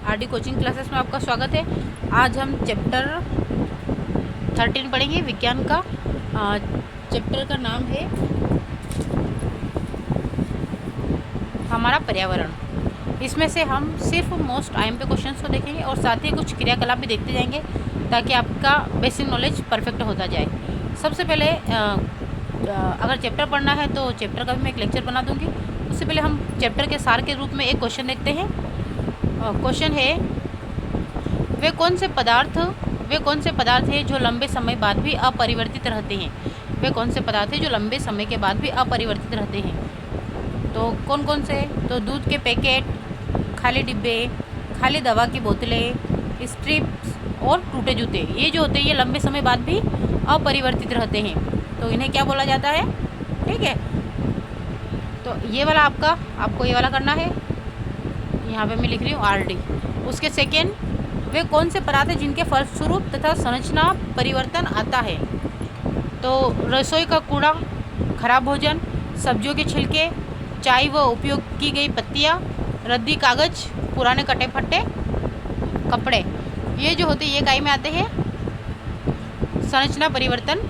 RD coaching classes में आपका स्वागत है। आज हम चैप्टर 13 पढ़ेंगे विज्ञान का। चैप्टर का नाम है हमारा पर्यावरण। इसमें से हम सिर्फ मोस्ट आईएमपी क्वेश्चंस को देखेंगे और साथ ही कुछ क्रियाकलाप भी देखते जाएंगे ताकि आपका बेसिक नॉलेज परफेक्ट होता जाए। सबसे पहले अगर चैप्टर पढ़ना है तो चैप्टर का भी मैं एक लेक्चर बना दूंगी। उससे पहले हम चैप्टर के सार के रूप में एक क्वेश्चन देखते हैं। क्वेश्चन है, वे कौन से पदार्थ हैं जो लंबे समय बाद भी अपरिवर्तित रहते हैं। वे कौन से पदार्थ हैं जो लंबे समय के बाद भी अपरिवर्तित रहते हैं। तो कौन कौन से? तो दूध के पैकेट, खाली डिब्बे, खाली दवा की बोतलें, स्ट्रिप्स और टूटे जूते, ये जो होते हैं ये लंबे समय बाद भी अपरिवर्तित रहते हैं। तो इन्हें क्या बोला जाता है? ठीक है, तो ये वाला आपको ये वाला करना है। यहाँ पे मैं लिख रही हूँ आरडी। उसके सेकेंड, वे कौन से पदार्थ हैं जिनके फलस्वरूप तथा संरचना परिवर्तन आता है। तो रसोई का कूड़ा, खराब भोजन, सब्जियों के छिलके, चाय व उपयोग की गई पत्तियाँ, रद्दी कागज, पुराने कटे फटे कपड़े, ये जो होते हैं ये काय में आते हैं? संरचना परिवर्तन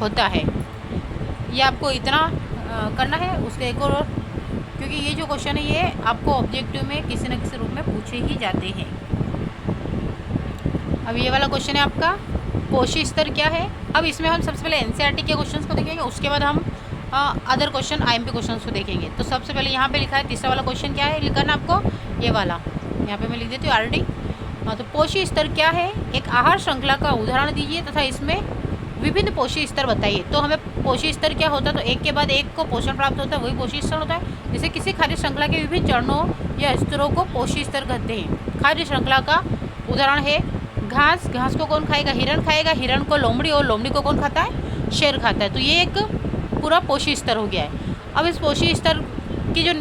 होता है। ये आपको इतना करना है। उसके एक और, क्योंकि ये जो क्वेश्चन है ये आपको ऑब्जेक्टिव में किसी न किसी रूप में पूछे ही जाते हैं। अब ये वाला क्वेश्चन है आपका, पोषी स्तर क्या है। अब इसमें हम सबसे पहले एनसीईआरटी के क्वेश्चंस को देखेंगे, उसके बाद हम अदर क्वेश्चन आईएमपी क्वेश्चंस को देखेंगे। तो सबसे पहले यहाँ पे लिखा है तीसरा वाला क्वेश्चन क्या है, लिखना आपको ये वाला, यहाँ पे मैं लिख देती हूँ आरडी। तो पोषी स्तर क्या है? एक आहार श्रृंखला का उदाहरण दीजिए तथा इसमें विभिन्न पोषी स्तर बताइए। तो हमें पोषी स्तर क्या होता है? तो एक के बाद एक को पोषण प्राप्त होता है, वही पोषी स्तर होता है। जैसे किसी खाद्य श्रृंखला के विभिन्न चरणों या स्तरों को पोषी स्तर कहते हैं। खाद्य श्रृंखला का उदाहरण है घास। घास को कौन खाएगा? हिरण खाएगा। हिरण को लोमड़ी, और लोमड़ी को कौन खाता है? शेर खाता है। तो ये एक पूरा पोषी स्तर हो गया है। अब इस पोषी स्तर की जो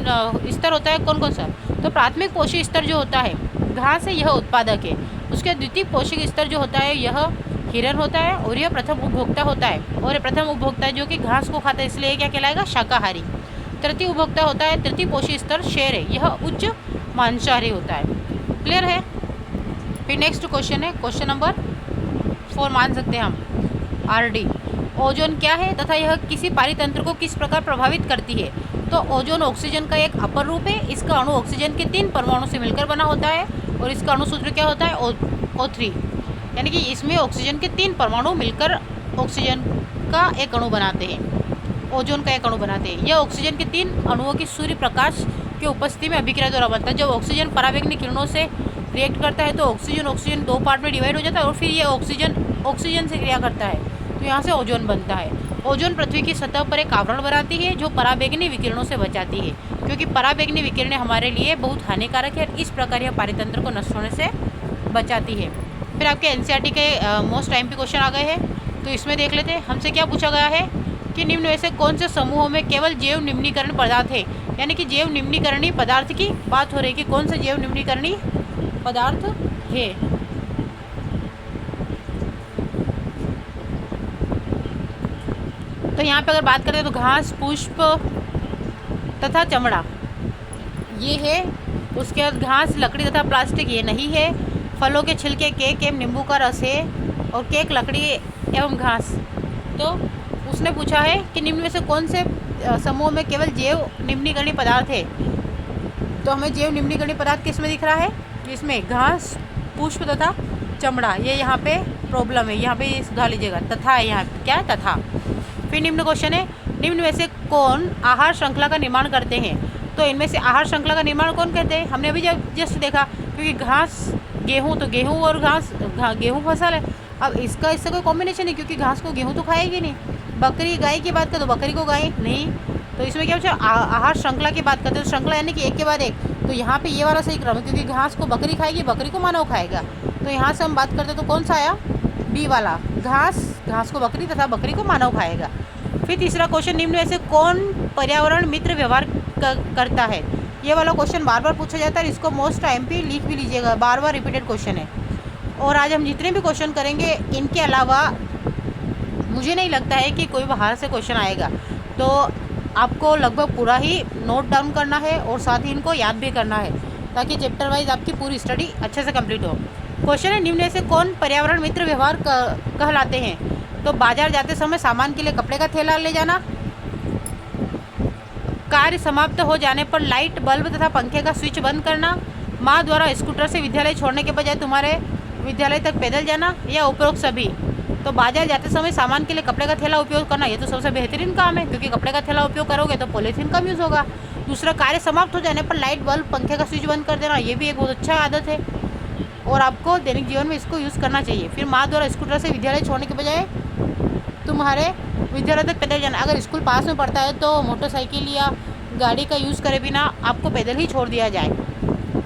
स्तर होता है कौन कौन सा? तो प्राथमिक पोषी स्तर जो होता है घास है, यह उत्पादक है। उसके द्वितीय पोषक स्तर जो होता है यह हिरण होता है, और यह प्रथम उपभोक्ता होता है। और प्रथम उपभोक्ता है जो कि घास को खाता है, इसलिए क्या कहलाएगा? शाकाहारी। तृतीय उपभोक्ता होता है, तृतीय पोषी स्तर शेर है, यह उच्च मांसाहारी होता है। क्लियर है? फिर नेक्स्ट क्वेश्चन है क्वेश्चन नंबर 4, मान सकते हैं हम आरडी। ओजोन क्या है तथा यह किसी पारितंत्र को किस प्रकार प्रभावित करती है। तो ओजोन ऑक्सीजन का एक अपर रूप है। इसका अणु ऑक्सीजन के 3 परमाणु से मिलकर बना होता है, और इसका अणु सूत्र क्या होता है? O3, यानी कि इसमें ऑक्सीजन के 3 परमाणु मिलकर ऑक्सीजन का एक अणु बनाते हैं, ओजोन का एक अणु बनाते हैं। यह ऑक्सीजन के 3 अणुओं की सूर्य प्रकाश की उपस्थिति में अभिक्रिया द्वारा बनता है। जब ऑक्सीजन पराबैंगनी किरणों से रिएक्ट करता है तो ऑक्सीजन 2 पार्ट में डिवाइड हो जाता है, और फिर ये ऑक्सीजन से क्रिया करता है, तो यहाँ से ओजोन बनता है। ओजोन पृथ्वी की सतह पर एक आवरण बनाती है जो पराबैंगनी विकिरणों से बचाती है, क्योंकि पराबैंगनी विकिरणें हमारे लिए बहुत हानिकारक है। इस प्रकार यह पारितंत्र को नष्ट होने से बचाती है। फिर आपके एनसीईआरटी के मोस्ट आईएमपी क्वेश्चन आ गए हैं, तो इसमें देख लेते हैं। हमसे क्या पूछा गया है कि निम्न में से कौन से समूहों में केवल जैव निम्नीकरण पदार्थ है। यानी कि जैव निम्नीकरणीय पदार्थ की बात हो रही है कि कौन से जैव निम्नीकरणीय पदार्थ है। तो यहाँ पे अगर बात करें तो घास, पुष्प तथा चमड़ा ये है। उसके बाद घास, लकड़ी तथा प्लास्टिक ये नहीं है। फलों के छिलके, केक एवं नींबू का रस है, और केक, लकड़ी एवं घास। तो उसने पूछा है कि निम्न में से कौन से समूह में केवल जैव निम्नीकरणीय पदार्थ है। तो हमें जैव निम्नीकरणीय पदार्थ किस में दिख रहा है? इसमें घास, पुष्प तथा चमड़ा। ये यहाँ पे प्रॉब्लम है, यहाँ पे ये सुधार लीजिएगा। तथा है यहाँ पे, क्या है? तथा। फिर निम्न क्वेश्चन है, निम्न में से कौन आहार श्रृंखला का निर्माण करते हैं। तो इनमें से आहार श्रृंखला का निर्माण कौन करते हैं? हमने अभी जस्ट देखा, क्योंकि घास, गेहूँ, तो गेहूँ और घास, गेहूँ फसल है। अब इससे कोई कॉम्बिनेशन नहीं, क्योंकि घास को गेहूँ तो खाएगी नहीं। बकरी, गाय की बात करें तो बकरी को गाय नहीं। तो इसमें क्या होता है? आहार श्रृंखला की बात करते हैं, तो श्रृंखला यानी कि एक के बाद एक। तो यहाँ पे ये वाला सही क्रम है, क्योंकि घास को बकरी खाएगी, बकरी को मानव खाएगा। तो यहाँ से हम बात करते तो कौन सा आया? बी वाला, घास को बकरी तथा बकरी को मानव खाएगा। फिर तीसरा क्वेश्चन, निम्न में से कौन पर्यावरण मित्र व्यवहार करता है। ये वाला क्वेश्चन बार बार पूछा जाता है, इसको मोस्ट आईएमपी लिख भी लीजिएगा, बार बार रिपीटेड क्वेश्चन है। और आज हम जितने भी क्वेश्चन करेंगे इनके अलावा मुझे नहीं लगता है कि कोई बाहर से क्वेश्चन आएगा। तो आपको लगभग पूरा ही नोट डाउन करना है और साथ ही इनको याद भी करना है, ताकि चैप्टर वाइज आपकी पूरी स्टडी अच्छे से कंप्लीट हो। क्वेश्चन है, निम्न में से कौन पर्यावरण मित्र व्यवहार कहलाते हैं? तो बाजार जाते समय सामान के लिए कपड़े का थैला ले जाना, कार्य समाप्त हो जाने पर लाइट बल्ब तथा पंखे का स्विच बंद करना, माँ द्वारा स्कूटर से विद्यालय छोड़ने के बजाय तुम्हारे विद्यालय तक पैदल जाना, या उपरोक्त सभी। तो बाजार जाते समय सामान के लिए कपड़े का थैला उपयोग करना, ये तो सबसे बेहतरीन काम है, क्योंकि कपड़े का थैला उपयोग करोगे तो पॉलीथीन कम यूज़ होगा। दूसरा, कार्य समाप्त हो जाने पर लाइट बल्ब पंखे का स्विच बंद कर देना, ये भी एक बहुत अच्छा आदत है और आपको दैनिक जीवन में इसको यूज़ करना चाहिए। फिर माँ द्वारा स्कूटर से विद्यालय छोड़ने के बजाय तुम्हारे विद्यालय तक पैदल जाना, अगर स्कूल पास में पड़ता है तो मोटरसाइकिल या गाड़ी का यूज़ करे बिना आपको पैदल ही छोड़ दिया जाए।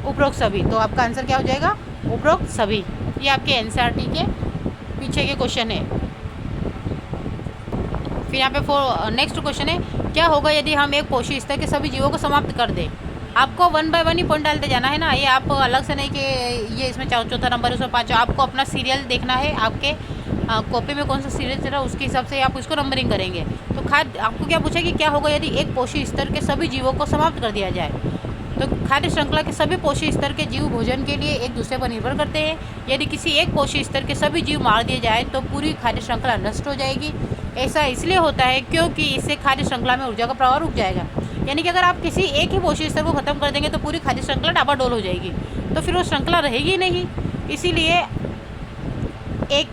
उपरोक्त सभी, तो आपका आंसर क्या हो जाएगा? उपरोक्त सभी। ये आपके एनसीईआरटी के पीछे के क्वेश्चन है। फिर यहाँ पे नेक्स्ट क्वेश्चन है, क्या होगा यदि हम एक पोषी स्तर के सभी जीवों को समाप्त कर दें? आपको 1 बाय 1 ही पॉइंट डालते जाना है ना, ये आप अलग से नहीं कि ये इसमें चौथा नंबर उसमें 5। आपको अपना सीरियल देखना है, आपके कॉपी में कौन सा सीरियल चल रहा है उसके हिसाब से आप इसको नंबरिंग करेंगे। तो खाद्य, आपको क्या पूछा कि क्या होगा यदि एक पोषी स्तर के सभी जीवों को समाप्त कर दिया जाए? तो खाद्य श्रृंखला के सभी पोषी स्तर के जीव भोजन के लिए एक दूसरे पर निर्भर करते हैं। यदि किसी एक पोषी स्तर के सभी जीव मार दिए जाए तो पूरी खाद्य श्रृंखला नष्ट हो जाएगी। ऐसा इसलिए होता है क्योंकि इससे खाद्य श्रृंखला में ऊर्जा का प्रवाह रुक जाएगा। यानी कि अगर आप किसी एक ही पोषी स्तर को खत्म कर देंगे तो पूरी खाद्य श्रृंखला डाबाडोल हो जाएगी, तो फिर वो श्रृंखला रहेगी नहीं। इसीलिए एक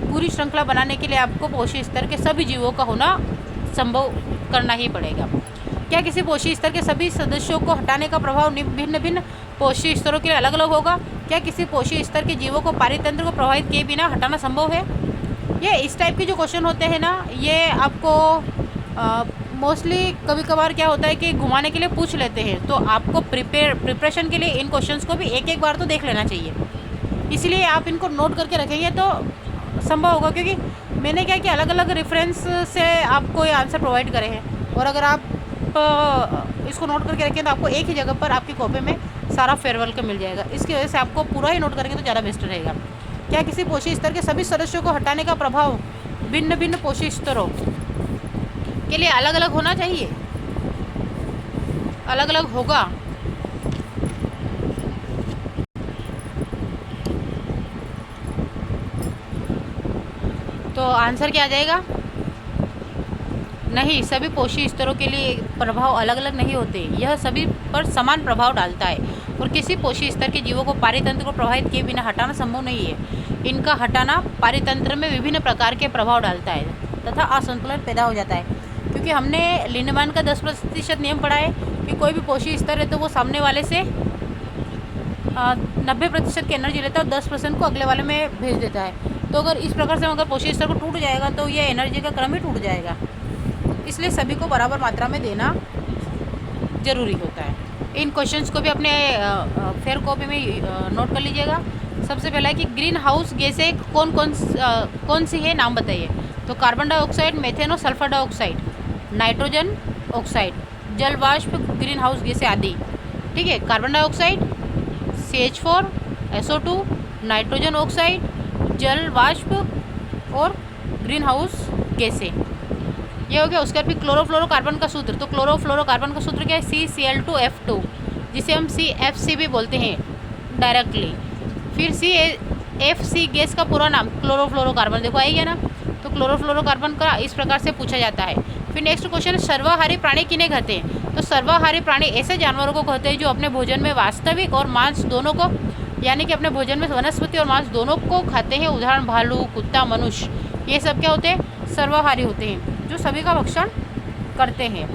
पूरी श्रृंखला बनाने के लिए आपको पोषी स्तर के सभी जीवों का होना संभव करना ही पड़ेगा। क्या किसी पोषी स्तर के सभी सदस्यों को हटाने का प्रभाव भिन्न भिन्न पोषी स्तरों के लिए अलग अलग होगा? क्या किसी पोषी स्तर के जीवों को पारितंत्र को प्रभावित किए बिना हटाना संभव है? ये इस टाइप के जो क्वेश्चन होते हैं ना, ये आपको मोस्टली कभी कभार क्या होता है कि घुमाने के लिए पूछ लेते हैं, तो आपको प्रिपरेशन के लिए इन क्वेश्चंस को भी एक एक बार तो देख लेना चाहिए। इसलिए आप इनको नोट करके रखेंगे तो संभव होगा, क्योंकि मैंने क्या कि अलग अलग रेफरेंस से आपको ये आंसर प्रोवाइड करे हैं, और अगर आप इसको नोट करके रखें तो आपको एक ही जगह पर आपकी कॉपी में सारा फेयरवेल का मिल जाएगा। इसकी वजह से आपको पूरा ही नोट करेंगे तो ज़्यादा बेस्ट रहेगा। क्या किसी पोषी स्तर के सभी सदस्यों को हटाने का प्रभाव भिन्न भिन्न पोषी स्तरों के लिए अलग अलग होना चाहिए? अलग अलग होगा। तो आंसर क्या आ जाएगा? नहीं, सभी पोषी स्तरों के लिए प्रभाव अलग अलग नहीं होते, यह सभी पर समान प्रभाव डालता है और किसी पोषी स्तर के जीवों को पारितंत्र को प्रभावित किए बिना हटाना संभव नहीं है। इनका हटाना पारितंत्र में विभिन्न प्रकार के प्रभाव डालता है तथा असंतुलन पैदा हो जाता है। क्योंकि हमने लिंडमैन का 10% नियम पढ़ा है कि कोई भी पोषी स्तर है तो वो सामने वाले से 90% की एनर्जी लेता है और 10% को अगले वाले में भेज देता है। तो अगर इस प्रकार से अगर पोषी स्तर को टूट जाएगा तो ये एनर्जी का क्रम ही टूट जाएगा। इसलिए सभी को बराबर मात्रा में देना जरूरी होता है। इन क्वेश्चंस को भी अपने फेयर कॉपी में नोट कर लीजिएगा। सबसे पहला है कि ग्रीन हाउस गैसें कौन सी है, नाम बताइए। तो कार्बन डाइऑक्साइड, मेथेन और सल्फर डाइऑक्साइड, नाइट्रोजन ऑक्साइड, जल वाष्प, ग्रीन हाउस गैसें आदि। ठीक है, carbon dioxide, CH4, SO2, nitrogen oxide, जल वाष्प और ग्रीन हाउस गैसें, ये हो गया। उसके बाद फिर क्लोरोफ्लोरोकार्बन का सूत्र। तो क्लोरोफ्लोरोकार्बन का सूत्र क्या है? CCl2F2, जिसे हम CFC भी बोलते हैं डायरेक्टली। फिर CFC गैस का पूरा नाम क्लोरोफ्लोरोकार्बन, देखो आई गया ना। तो क्लोरोफ्लोरोकार्बन का इस प्रकार से पूछा जाता है। फिर नेक्स्ट क्वेश्चन, सर्वाहारी प्राणी किन्हें कहते हैं? तो सर्वाहारी प्राणी ऐसे जानवरों को कहते हैं जो अपने भोजन में वास्तविक और मांस दोनों को, यानी कि अपने भोजन में वनस्पति और मांस दोनों को खाते हैं। उदाहरण भालू, कुत्ता, मनुष्य, ये सब क्या होते हैं? सर्वाहारी होते हैं, जो सभी का भक्षण करते हैं।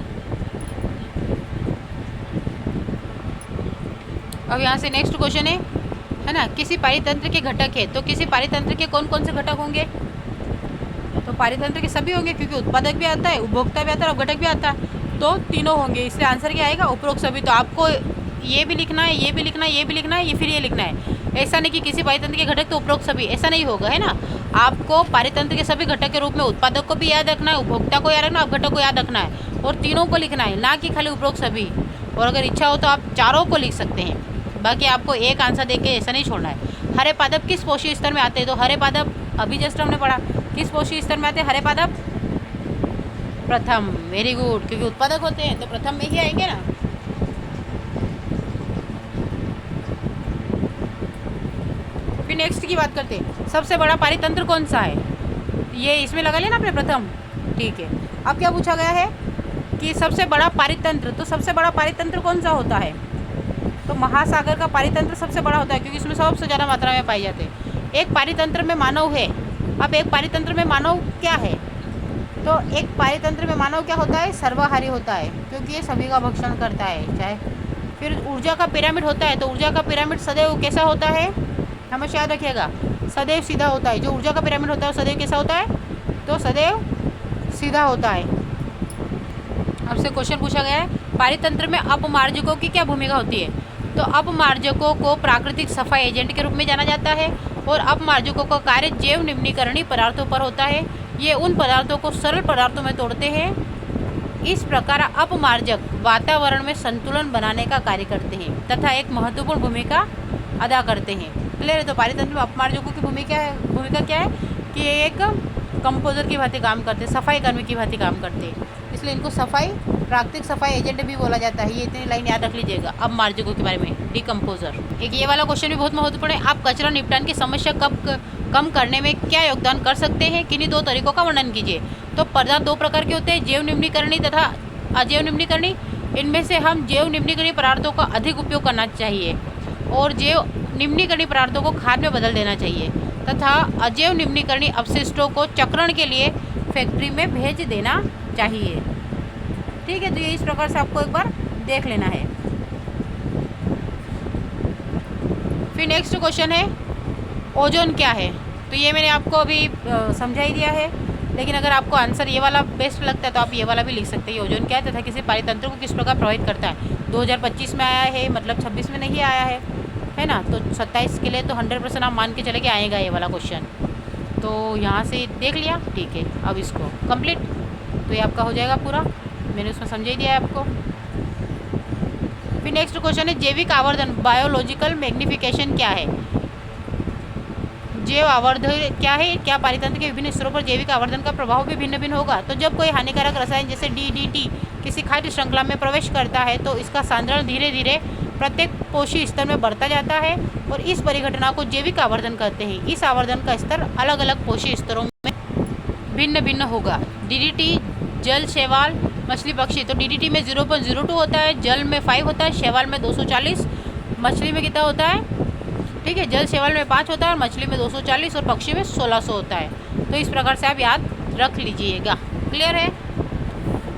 अब यहाँ से नेक्स्ट क्वेश्चन है ना, किसी पारितंत्र के घटक है। तो किसी पारितंत्र के कौन कौन से घटक होंगे? तो पारितंत्र के सभी होंगे, क्योंकि उत्पादक भी आता है, उपभोक्ता भी आता है और घटक भी आता है, तो तीनों होंगे। इसलिए आंसर क्या आएगा? उपरोक्त सभी। तो आपको ये भी लिखना है, ये भी लिखना है, ये भी लिखना है, ये फिर ये लिखना है। ऐसा नहीं कि किसी पारितंत्र के घटक तो उपरोक्त सभी, ऐसा नहीं होगा, है ना। आपको पारितंत्र के सभी घटक के रूप में उत्पादक को भी याद रखना है, उपभोक्ता को याद रखना है, घटक को याद रखना है, और तीनों को लिखना है, ना कि खाली उपरोक्त सभी। और अगर इच्छा हो तो आप चारों को लिख सकते हैं, बाकी आपको एक आंसर देके ऐसा नहीं छोड़ना है। हरे पादप किस पोषी स्तर में आते हैं? तो हरे पादप अभी जस्ट हमने पढ़ा, किस पोषी स्तर में आते हैं हरे पादप? प्रथम। वेरी गुड, क्योंकि उत्पादक होते हैं तो प्रथम में ही आएंगे ना। फिर नेक्स्ट की बात करते हैं, सबसे बड़ा पारितंत्र कौन सा है? ये इसमें लगा लिया ना आपने प्रथम, ठीक है। अब क्या पूछा गया है कि सबसे बड़ा पारितंत्र, तो सबसे बड़ा पारितंत्र कौन सा होता है? तो महासागर का पारितंत्र सबसे बड़ा होता है, क्योंकि इसमें सबसे ज़्यादा मात्रा में पाए जाते हैं। एक पारितंत्र में मानव है। अब एक पारितंत्र में मानव क्या है? तो एक पारितंत्र में मानव क्या होता है? सर्वाहारी होता है, क्योंकि ये सभी का भक्षण करता है। चाहे फिर ऊर्जा का पिरामिड होता है, तो ऊर्जा का पिरामिड सदैव कैसा होता है? हमेशा याद रखिएगा, सदैव सीधा होता है। जो ऊर्जा का पिरामिड होता है वो सदैव कैसा होता है? तो सदैव सीधा होता है। आपसे क्वेश्चन पूछा गया है, पारितंत्र में अपमार्जकों की क्या भूमिका होती है? तो अपमार्जकों को प्राकृतिक सफाई एजेंट के रूप में जाना जाता है, और अपमार्जकों का कार्य जैव निम्नीकरणीय पदार्थों पर होता है। ये उन पदार्थों को सरल पदार्थों में तोड़ते हैं। इस प्रकार अपमार्जक वातावरण में संतुलन बनाने का कार्य करते हैं तथा एक महत्वपूर्ण भूमिका अदा करते हैं। क्लियर है? तो पारितंत्र में अपमार्जकों की भूमिका क्या है कि ये एक कंपोजर की भांति काम करते हैं, सफाई कर्मी की भांति काम करते हैं, इसलिए इनको प्राकृतिक सफाई एजेंट भी बोला जाता है। ये इतनी लाइन याद रख लीजिएगा अपमार्जकों के बारे में, डिकम्पोजर। एक ये वाला क्वेश्चन भी बहुत महत्वपूर्ण है, आप कचरा निपटान की समस्या कम करने में क्या योगदान कर सकते हैं? किन्हीं दो तरीकों का वर्णन कीजिए। तो पदार्थ दो प्रकार के होते हैं, जैव निम्नीकरणीय तथा अजैव निम्नीकरणीय। इनमें से हम जैव निम्नीकरणीय पदार्थों का अधिक उपयोग करना चाहिए और जैव निम्नीकरणीय पदार्थों को खाद में बदल देना चाहिए तथा अजैव निम्नीकरणीय अपशिष्टों को चक्रण के लिए फैक्ट्री में भेज देना चाहिए। ठीक है, तो ये इस प्रकार से आपको एक बार देख लेना है। फिर नेक्स्ट क्वेश्चन है, ओजोन क्या है? तो ये मैंने आपको अभी समझा ही दिया है, लेकिन अगर आपको आंसर ये वाला बेस्ट लगता है तो आप ये वाला भी लिख सकते हैं। ओजोन क्या है तथा किसी पारितंत्र को किस प्रकार प्रभावित करता है? 2025 में आया है, मतलब 26 में नहीं आया है ना? तो 27 के लिए तो 100% आप मान के चले के आएगा ये वाला क्वेश्चन। तो यहाँ से देख लिया, ठीक है। अब इसको कंप्लीट, तो ये आपका हो जाएगा पूरा, मैंने उसमें समझा ही दिया है आपको। फिर नेक्स्ट क्वेश्चन है, जैविक आवर्धन बायोलॉजिकल मैग्निफिकेशन क्या है? जैव आवर्धन क्या है? क्या पारितंत्र के विभिन्न स्तरों पर जैविक आवर्धन का प्रभाव भी भिन्न भिन्न होगा? तो जब कोई हानिकारक रसायन जैसे DDT किसी खाद्य श्रृंखला में प्रवेश करता है तो इसका सांद्रण धीरे धीरे प्रत्येक पोषी स्तर में बढ़ता जाता है और इस परिघटना को जैविक आवर्धन कहते हैं। इस आवर्धन का स्तर अलग अलग पोषी स्तरों में भिन्न भिन्न होगा। DDT जल, शैवाल, मछली, पक्षी। तो DDT में 0.02 होता है, जल में 5 होता है, शैवाल में 240, मछली में कितना होता है? ठीक है, जल शैवाल में 5 होता है और मछली में 240 और पक्षी में 1600 होता है। तो इस प्रकार से आप याद रख लीजिएगा। क्लियर है?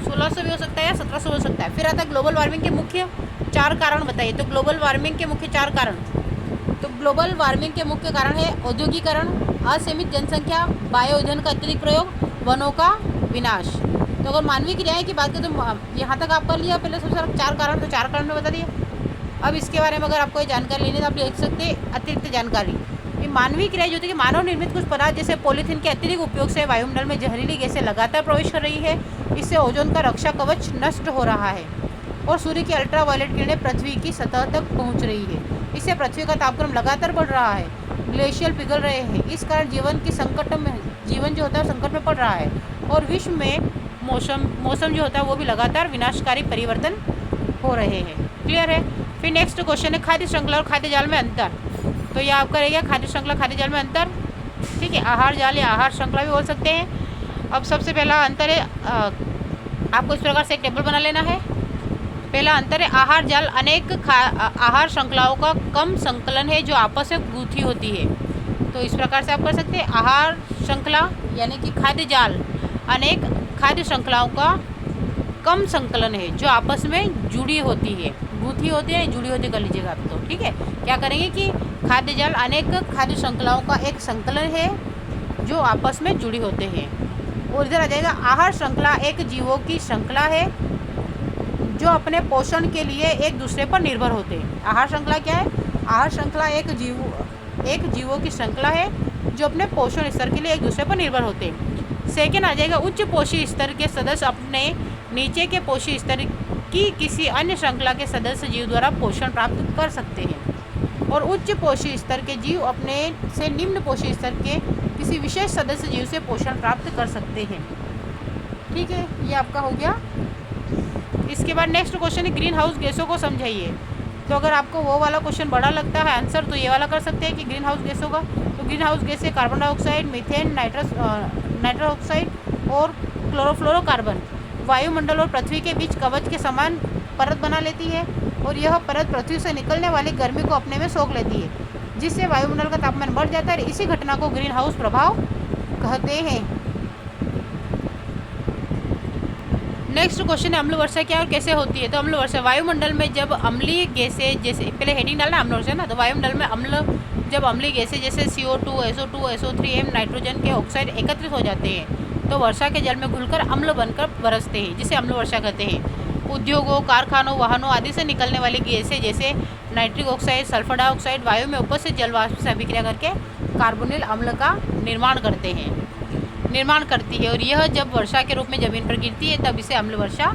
1600 भी हो सकता है या 1700 हो सकता है। फिर आता है ग्लोबल वार्मिंग के मुख्य 4 कारण बताइए। तो ग्लोबल वार्मिंग के मुख्य 4 कारण, तो ग्लोबल वार्मिंग के मुख्य कारण है औद्योगिकरण, असीमित जनसंख्या, बायो ईंधन का अत्यधिक प्रयोग, वनों का विनाश। तो अगर मानवीय क्रियाएं की बात करें तो यहाँ तक आप कर लिया पहले सबसे 4 कारण, तो 4 कारण में बता दिए। अब इसके बारे में अगर आपको ये जानकारी लेनी है तो आप लिख सकते हैं अतिरिक्त जानकारी। ये मानवीय क्रिया जो होती है कि मानव निर्मित कुछ पदार्थ जैसे पॉलीथीन के अतिरिक्त उपयोग से वायुमंडल में जहरीली गैसें लगातार प्रवेश कर रही है। इससे ओजोन का रक्षा कवच नष्ट हो रहा है और सूर्य की अल्ट्रावायलेट किरणें पृथ्वी की सतह तक पहुंच रही है। इससे पृथ्वी का तापक्रम लगातार बढ़ रहा है, ग्लेशियर पिघल रहे हैं। इस कारण जीवन जो होता है संकट में पड़ रहा है और विश्व में मौसम जो होता है वो भी लगातार विनाशकारी परिवर्तन हो रहे हैं। क्लियर है? फिर नेक्स्ट क्वेश्चन है, खाद्य श्रृंखला और खाद्य जाल में अंतर। तो यह आपका रहेगा खाद्य श्रृंखला खाद्य जाल में अंतर। ठीक है, आहार जाल या आहार श्रृंखला भी बोल सकते हैं। अब सबसे पहला अंतर है, आपको इस प्रकार से एक टेबल बना लेना है। पहला अंतर है, आहार जाल अनेक आहार श्रृंखलाओं का कम संकलन है जो आपस में गूंथी होती है। तो इस प्रकार से आप कर सकते हैं, आहार श्रृंखला यानी कि खाद्य जाल अनेक खाद्य श्रृंखलाओं का कम संकलन है जो आपस में जुड़ी होती है। गूंथी होती है, जुड़ी होती कर लीजिएगा आप। तो ठीक है, क्या करेंगे कि खाद्य जाल अनेक खाद्य श्रृंखलाओं का एक संकलन है जो आपस में जुड़ी होते हैं। और इधर आ जाएगा, आहार श्रृंखला एक जीवों की श्रृंखला है जो अपने पोषण के लिए एक दूसरे पर निर्भर होते हैं। आहार श्रृंखला क्या है? आहार श्रृंखला एक जीवों की श्रृंखला है जो अपने पोषण स्तर के लिए एक दूसरे पर निर्भर होते हैं। सेकंड आ जाएगा, उच्च पोषी स्तर के सदस्य अपने नीचे के पोषी स्तर की किसी अन्य श्रृंखला के सदस्य जीव द्वारा पोषण प्राप्त कर सकते हैं और उच्च पोषी स्तर के जीव अपने से निम्न पोषी स्तर के किसी विशेष सदस्य जीव से पोषण प्राप्त कर सकते हैं। ठीक है, ये आपका हो गया। इसके बाद नेक्स्ट क्वेश्चन है, ग्रीन हाउस गैसों को समझाइए। तो अगर आपको वो वाला क्वेश्चन बड़ा लगता है आंसर, तो ये वाला कर सकते हैं कि ग्रीन हाउस गैस होगा। तो ग्रीन हाउस गैस है carbon dioxide, methane, nitrous oxide और क्लोरोफ्लोरोकार्बन। वायुमंडल और पृथ्वी के बीच कवच के समान परत बना लेती है और यह परत पृथ्वी से निकलने वाली गर्मी को अपने में सोख लेती है, जिससे वायुमंडल का तापमान बढ़ जाता है। इसी घटना को ग्रीन हाउस प्रभाव कहते हैं। नेक्स्ट क्वेश्चन है अम्ल वर्षा क्या और कैसे होती है। तो अम्ल वर्षा वायुमंडल में जब अम्लीय गैसें, जैसे पहले हेडिंग डालना अम्ल वर्षा ना, तो वायुमंडल में जब अम्लीय गैसें जैसे CO2, SO2, SO3, नाइट्रोजन के ऑक्साइड एकत्रित हो जाते हैं तो वर्षा के जल में घुलकर अम्ल बनकर बरसते हैं, जिसे अम्ल वर्षा कहते हैं। उद्योगों, कारखानों, वाहनों आदि से निकलने वाली गैसें जैसे नाइट्रिक ऑक्साइड, सल्फर डाइऑक्साइड वायु में उपस्थित जल वाष्प से अभिक्रिया करके कार्बोनिल अम्ल का निर्माण करती है और यह जब वर्षा के रूप में जमीन पर गिरती है तब इसे अम्ल वर्षा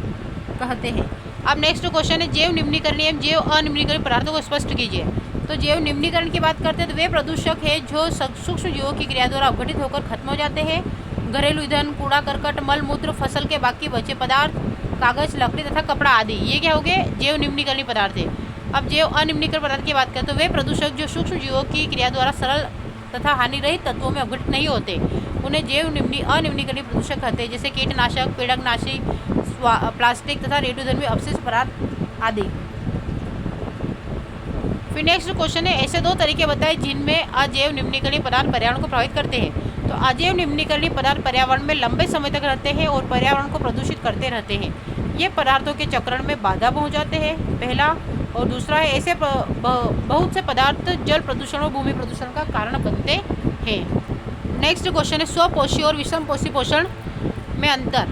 कहते हैं। अब नेक्स्ट क्वेश्चन है जैव निम्नीकरणीय एवं जैव अनिम्नीकरणीय पदार्थों को स्पष्ट कीजिए। तो जैव निम्नीकरण की बात करते हैं तो वे प्रदूषक है जो सूक्ष्म जीवों की क्रिया द्वारा अपघटित होकर खत्म हो जाते हैं। घरेलू ईंधन, कूड़ा करकट, मल मूत्र, फसल के बाकी बचे पदार्थ, कागज, लकड़ी तथा कपड़ा आदि, ये क्या हो गए जैव निम्नीकरणीय पदार्थ है। अब जैव अनिम्नीकरण पदार्थ की बात करें तो वे प्रदूषक जो सूक्ष्म जीवों की क्रिया द्वारा सरल तथा हानि रहित तत्वों में अपघटित नहीं होते, उन्हें जैव अनिम्नीकरणीय प्रदूषक कहते हैं, जैसे कीटनाशक, पीड़कनाशी, प्लास्टिक तथा रेडियोधर्मी अवशिष्ट पदार्थ आदि। फिर नेक्स्ट क्वेश्चन है ऐसे 2 तरीके बताएं जिनमें अजैव निम्नीकरणीय पदार्थ पर्यावरण को प्रभावित करते हैं। तो अजैव निम्नीकरणीय पदार्थ पर्यावरण में लंबे समय तक रहते हैं और पर्यावरण को प्रदूषित करते रहते हैं। ये पदार्थों के चक्रण में बाधा पहुंचाते हैं, पहला। और दूसरा है ऐसे बहुत से पदार्थ जल प्रदूषण और भूमि प्रदूषण का कारण बनते हैं। नेक्स्ट क्वेश्चन है स्वपोषी और विषमपोषी पोषण में अंतर।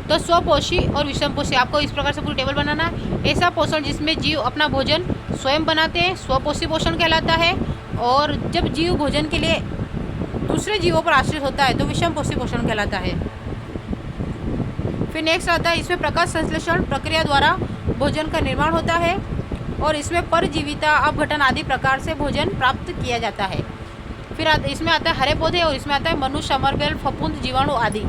तो स्वपोषी और विषमपोषी, आपको इस प्रकार से पूरी टेबल बनाना है। ऐसा पोषण जिसमें जीव अपना भोजन स्वयं बनाते हैं स्वपोषी पोषण कहलाता है, और जब जीव भोजन के लिए दूसरे जीवों पर आश्रित होता है तो विषमपोषी पोषण कहलाता है। फिर नेक्स्ट आता है इसमें प्रकाश संश्लेषण प्रक्रिया द्वारा भोजन का निर्माण होता है और इसमें परजीविता, अपघटन आदि प्रकार से भोजन प्राप्त किया जाता है। फिर इसमें आता है हरे पौधे और इसमें आता है मनुष्य, अमरबेल, फफूंद, जीवाणु आदि।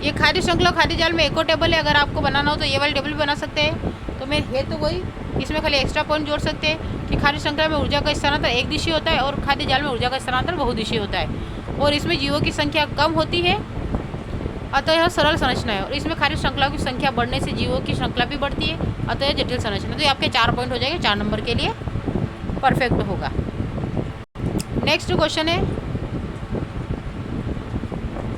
ये खाद्य श्रृंखला खाद्य जाल में एको टेबल है, अगर आपको बनाना हो तो ये वाली टेबल भी बना सकते हैं। तो मैं है तो वही, इसमें खाली एक्स्ट्रा पॉइंट जोड़ सकते हैं कि खाद्य श्रृंखला में ऊर्जा का स्थानांतर एक दिशी होता है और खाद्य जाल में ऊर्जा का स्थानांतर बहुदिशी होता है और इसमें जीवों की संख्या कम होती है, अतः यह सरल संरचना है। और इसमें खाद्य श्रृंखलाओं की संख्या बढ़ने से जीवों की श्रृंखला भी बढ़ती है, अतः यह जटिल संरचना। तो ये आपके 4 पॉइंट हो जाएंगे, 4 नंबर के लिए परफेक्ट होगा। नेक्स्ट क्वेश्चन है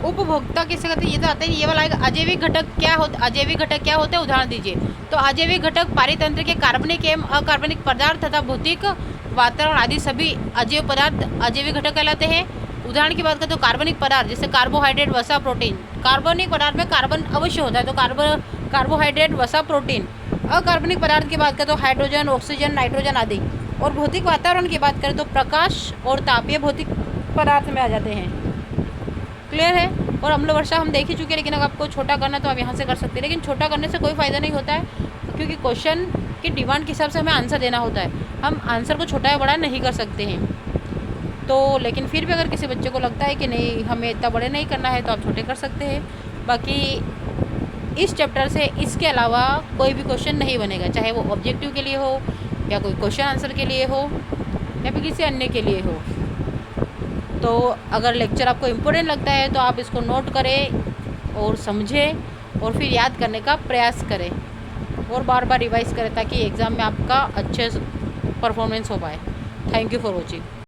उपभोक्ता किसे कहते हैं। ये तो आता है, ये वाला अजैविक घटक क्या होता है, उदाहरण दीजिए। तो अजैविक घटक पारितंत्र के कार्बनिक एवं अकार्बनिक पदार्थ तथा भौतिक वातावरण आदि सभी अजैव पदार्थ अजैविक घटक कहलाते हैं। उदाहरण की बात करें तो कार्बनिक पदार्थ जैसे कार्बोहाइड्रेट, वसा, प्रोटीन। कार्बनिक पदार्थ में कार्बन अवश्य होता है, तो कार्बोहाइड्रेट, वसा, प्रोटीन। अकार्बनिक पदार्थ की बात करें तो हाइड्रोजन, ऑक्सीजन, नाइट्रोजन आदि। और भौतिक वातावरण की बात करें तो प्रकाश और ताप, ये भौतिक पदार्थ में आ जाते हैं। क्लियर है। और अम्ल वर्षा हम देख ही चुके हैं, लेकिन अगर आपको छोटा करना है तो आप यहाँ से कर सकते हैं, लेकिन छोटा करने से कोई फ़ायदा नहीं होता है क्योंकि क्वेश्चन की डिमांड के हिसाब से हमें आंसर देना होता है। हम आंसर को छोटा या बड़ा नहीं कर सकते हैं। तो लेकिन फिर भी अगर किसी बच्चे को लगता है कि नहीं हमें इतना बड़े नहीं करना है तो आप छोटे कर सकते हैं। बाकी इस चैप्टर से इसके अलावा कोई भी क्वेश्चन नहीं बनेगा, चाहे वो ऑब्जेक्टिव के लिए हो या कोई क्वेश्चन आंसर के लिए हो या फिर किसी अन्य के लिए हो। तो अगर लेक्चर आपको इम्पोर्टेंट लगता है तो आप इसको नोट करें और समझें और फिर याद करने का प्रयास करें और बार बार रिवाइज करें ताकि एग्ज़ाम में आपका अच्छे परफॉर्मेंस हो पाए। Thank you for watching.